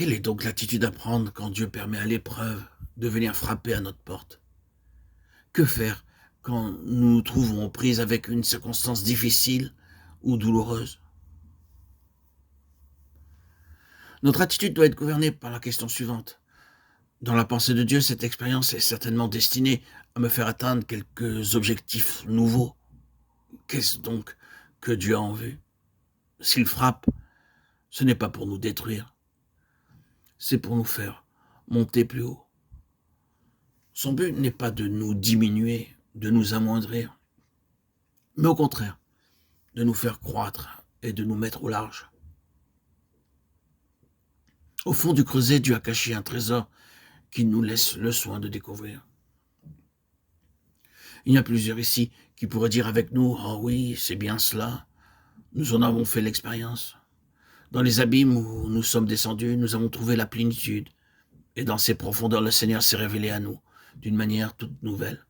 Quelle est donc l'attitude à prendre quand Dieu permet à l'épreuve de venir frapper à notre porte? Que faire quand nous nous trouvons aux prises avec une circonstance difficile ou douloureuse? Notre attitude doit être gouvernée par la question suivante. Dans la pensée de Dieu, cette expérience est certainement destinée à me faire atteindre quelques objectifs nouveaux. Qu'est-ce donc que Dieu a en vue? S'il frappe, ce n'est pas pour nous détruire, c'est pour nous faire monter plus haut. Son but n'est pas de nous diminuer, de nous amoindrir, mais au contraire, de nous faire croître et de nous mettre au large. Au fond du creuset, Dieu a caché un trésor qu'il nous laisse le soin de découvrir. Il y a plusieurs ici qui pourraient dire avec nous: « Ah oui, c'est bien cela, nous en avons fait l'expérience. Dans les abîmes où nous sommes descendus, nous avons trouvé la plénitude, et dans ces profondeurs, le Seigneur s'est révélé à nous d'une manière toute nouvelle. »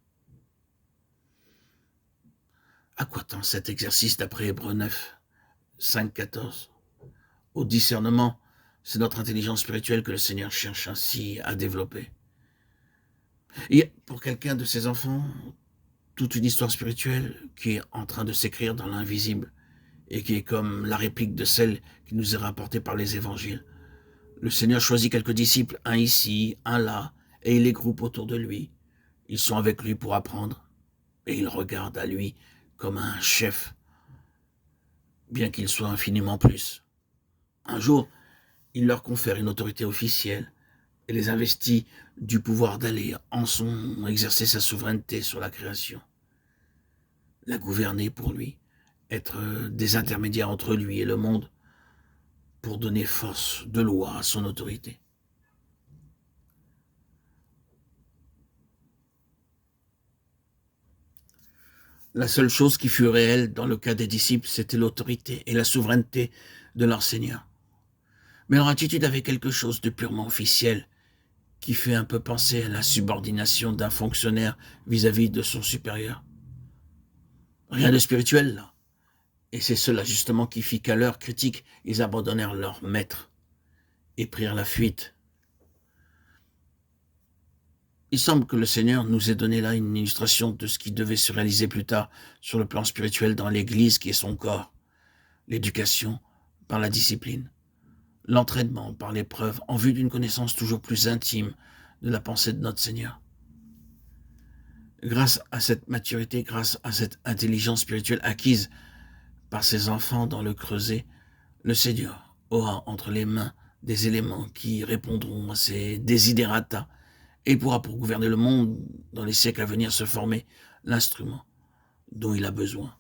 À quoi tend cet exercice d'après Hébreux 9, 5, 14? Au discernement, c'est notre intelligence spirituelle que le Seigneur cherche ainsi à développer. Et pour quelqu'un de ses enfants, toute une histoire spirituelle qui est en train de s'écrire dans l'invisible et qui est comme la réplique de celle qui nous est rapportée par les évangiles. Le Seigneur choisit quelques disciples, un ici, un là, et il les groupe autour de lui. Ils sont avec lui pour apprendre, et ils regardent à lui comme un chef, bien qu'il soit infiniment plus. Un jour, il leur confère une autorité officielle et les investit du pouvoir d'aller en son exercer sa souveraineté sur la création, la gouverner pour lui, être des intermédiaires entre lui et le monde pour donner force de loi à son autorité. La seule chose qui fut réelle dans le cas des disciples, c'était l'autorité et la souveraineté de leur Seigneur. Mais leur attitude avait quelque chose de purement officiel qui fait un peu penser à la subordination d'un fonctionnaire vis-à-vis de son supérieur. Rien de spirituel là. Et c'est cela justement qui fit qu'à l'heure critique, ils abandonnèrent leur maître et prirent la fuite. Il semble que le Seigneur nous ait donné là une illustration de ce qui devait se réaliser plus tard sur le plan spirituel dans l'Église qui est son corps. L'éducation par la discipline, l'entraînement par l'épreuve en vue d'une connaissance toujours plus intime de la pensée de notre Seigneur. Grâce à cette maturité, grâce à cette intelligence spirituelle acquise par ses enfants dans le creuset, le Seigneur aura entre les mains des éléments qui répondront à ses desiderata et pourra, pour gouverner le monde dans les siècles à venir, se former l'instrument dont il a besoin.